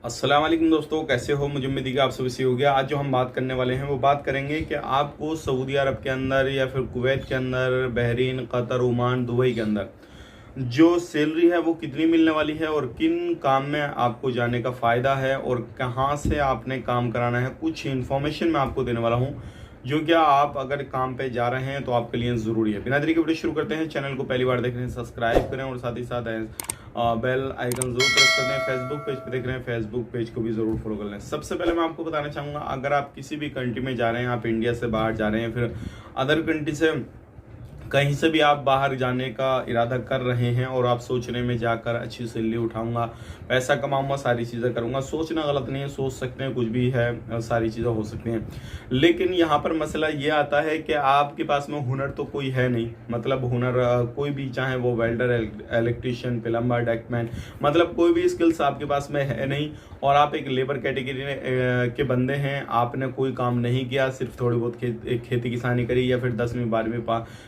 अस्सलाम वालेकुम दोस्तों, कैसे हो? मुझे उम्मीद है कि आप सभी सही हो गया। आज जो हम बात करने वाले हैं वो बात करेंगे कि आपको सऊदी अरब के अंदर या फिर कुवैत के अंदर, बहरीन, कतर, ओमान, दुबई के अंदर जो सैलरी है वो कितनी मिलने वाली है और किन काम में आपको जाने का फ़ायदा है और कहाँ से आपने काम कराना है। कुछ इन्फॉर्मेशन मैं आपको देने वाला हूँ जो क्या आप अगर काम पे जा रहे हैं तो आपके लिए ज़रूरी है। बिना देरी के वीडियो शुरू करते हैं। चैनल को पहली बार देख रहे हैं सब्सक्राइब करें और साथ ही साथ बेल आइकन जरूर प्रेस कर दें। फेसबुक पेज पे देख रहे हैं, फेसबुक पेज को भी जरूर फॉलो कर लें। सबसे पहले मैं आपको बताना चाहूँगा, अगर आप किसी भी कंट्री में जा रहे हैं, आप इंडिया से बाहर जा रहे हैं, फिर अदर कंट्री से कहीं से भी आप बाहर जाने का इरादा कर रहे हैं और आप सोच रहे हैं मैं जाकर अच्छी सैलरी उठाऊंगा, पैसा कमाऊंगा, सारी चीज़ें करूंगा। सोचना गलत नहीं है, सोच सकते हैं, कुछ भी है, सारी चीज़ें हो सकती हैं। लेकिन यहाँ पर मसला ये आता है कि आपके पास में हुनर तो कोई है नहीं। मतलब हुनर कोई भी, चाहे वो वेल्डर, इलेक्ट्रीशियन, प्लम्बर, डेकमैन, मतलब कोई भी स्किल्स आपके पास में है नहीं और आप एक लेबर कैटेगरी के बंदे हैं। आपने कोई काम नहीं किया, सिर्फ थोड़ी बहुत खेती किसानी करी या फिर 10वीं 12वीं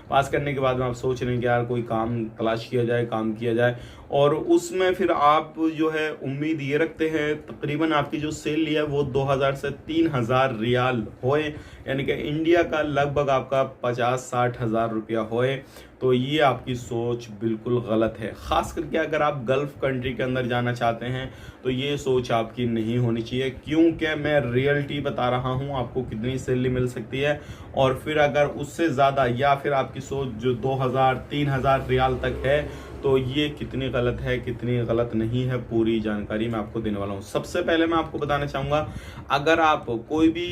पास करने के बाद में आप सोच रहे हैं कि यार कोई काम तलाश किया जाए, काम किया जाए, और उसमें फिर आप जो है उम्मीद ये रखते हैं तकरीबन आपकी जो सैलरी है वो 2000 से 3000 रियाल होए, यानी कि इंडिया का लगभग आपका 50-60 हज़ार रुपया होए। तो ये आपकी सोच बिल्कुल गलत है। ख़ास करके अगर आप गल्फ़ कंट्री के अंदर जाना चाहते हैं तो ये सोच आपकी नहीं होनी चाहिए, क्योंकि मैं रियलिटी बता रहा हूँ आपको कितनी सैलरी मिल सकती है। और फिर अगर उससे ज़्यादा या फिर आपकी सोच जो 2000-3000 रियाल तक है तो ये कितनी गलत है, कितनी गलत नहीं है, पूरी जानकारी मैं आपको देने वाला हूँ। सबसे पहले मैं आपको बताना चाहूँगा, अगर आप कोई भी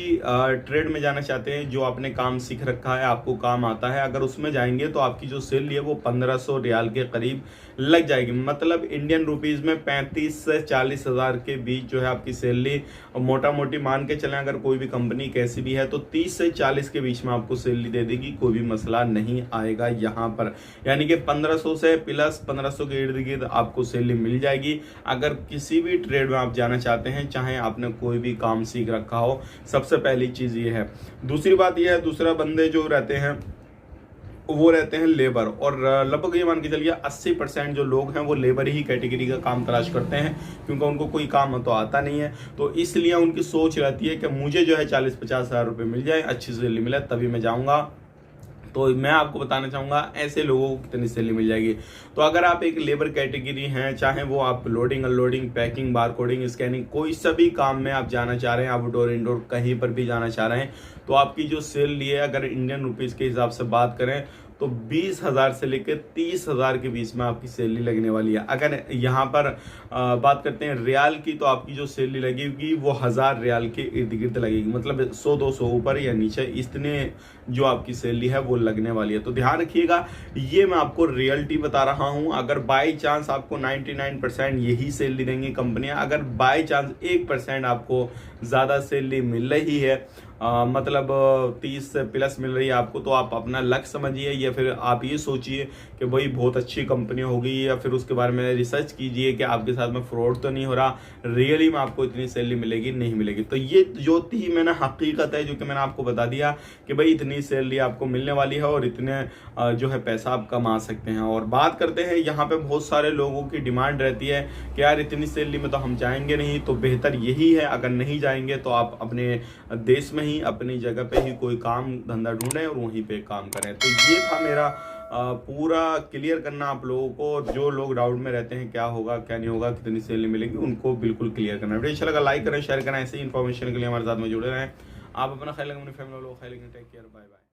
ट्रेड में जाना चाहते हैं, जो आपने काम सीख रखा है, आपको काम आता है, अगर उसमें जाएंगे तो आपकी जो सैलरी है वो 1500 रियाल के करीब लग जाएगी। मतलब इंडियन रुपीज़ में 35 से 40 हज़ार के बीच जो है आपकी सैलरी, मोटा मोटी मान के चलें, अगर कोई भी कंपनी कैसी भी है तो 30 से 40 के बीच में आपको सैलरी दे देगी, कोई भी मसला नहीं आएगा यहाँ पर। यानी कि 1500 से प्लस 1500 के इर्द गिर्द आपको सैलरी मिल जाएगी अगर किसी भी ट्रेड में आप जाना चाहते हैं, चाहे आपने कोई भी काम सीख रखा हो। सबसे पहली चीज़ ये है। दूसरी बात ये है, दूसरा बंदे जो रहते हैं वो रहते हैं लेबर, और लगभग ये मान के चलिए 80% जो लोग हैं वो लेबर ही कैटेगरी का काम तलाश करते हैं, क्योंकि उनको कोई काम तो आता नहीं है। तो इसलिए उनकी सोच रहती है कि मुझे जो है 40-50 हज़ार रुपये मिल जाए, अच्छी सैलरी मिले, तभी मैं जाऊँगा। तो मैं आपको बताना चाहूँगा ऐसे लोगों को कितनी सैलरी मिल जाएगी। तो अगर आप एक लेबर कैटेगरी हैं, चाहे वो आप लोडिंग, अनलोडिंग, पैकिंग, बार कोडिंग, स्कैनिंग, कोई सभी काम में आप जाना चाह रहे हैं, आउटडोर इंडोर कहीं पर भी जाना चाह रहे हैं, तो आपकी जो सैलरी है अगर इंडियन रुपीज़ के हिसाब से बात करें तो 20,000 से लेकर 30,000 के बीच में आपकी सैलरी लगने वाली है। अगर यहाँ पर बात करते हैं रियाल की, तो आपकी जो सैलरी लगेगी वो 1000 रियाल के इर्द गिर्द लगेगी। मतलब 100-200 ऊपर या नीचे इतने जो आपकी सैलरी है वो लगने वाली है। तो ध्यान रखिएगा, ये मैं आपको रियलिटी बता रहा हूँ। अगर बाई चांस आपको 99% यही सैलरी देंगी कंपनियाँ, अगर बाई चांस 1% आपको ज़्यादा सैलरी मिल रही है, मतलब 30 से प्लस मिल रही है आपको, तो आप अपना लक समझिए, या फिर आप ये सोचिए कि भाई बहुत अच्छी कंपनी होगी, या फिर उसके बारे में रिसर्च कीजिए कि आपके साथ में फ्रॉड तो नहीं हो रहा, रियली में आपको इतनी सैलरी मिलेगी नहीं मिलेगी। तो ये जो थी मैंने हकीकत है, जो कि मैंने आपको बता दिया कि भाई इतनी सैलरी आपको मिलने वाली है और इतने जो है पैसा आप कमा सकते हैं। और बात करते हैं, यहाँ पे बहुत सारे लोगों की डिमांड रहती है कि यार इतनी सैलरी में तो हम जाएंगे नहीं। तो बेहतर यही है, अगर नहीं जाएंगे तो आप अपने देश में ही, अपनी जगह पे ही कोई काम धंधा ढूंढें और वहीं पे काम करें। तो ये था मेरा पूरा क्लियर करना आप लोगों को, और जो लोग डाउट में रहते हैं क्या होगा क्या नहीं होगा, कितनी सैलरी मिलेगी, उनको बिल्कुल क्लियर करना। वीडियो अच्छा लगा लाइक करें, शेयर करें। ऐसे ही इन्फॉर्मेशन के लिए हमारे साथ में जुड़े रहें। आप अपना ख्याल रखें, अपनी फैमिली लोग ख्याल रखें। Take care, bye bye.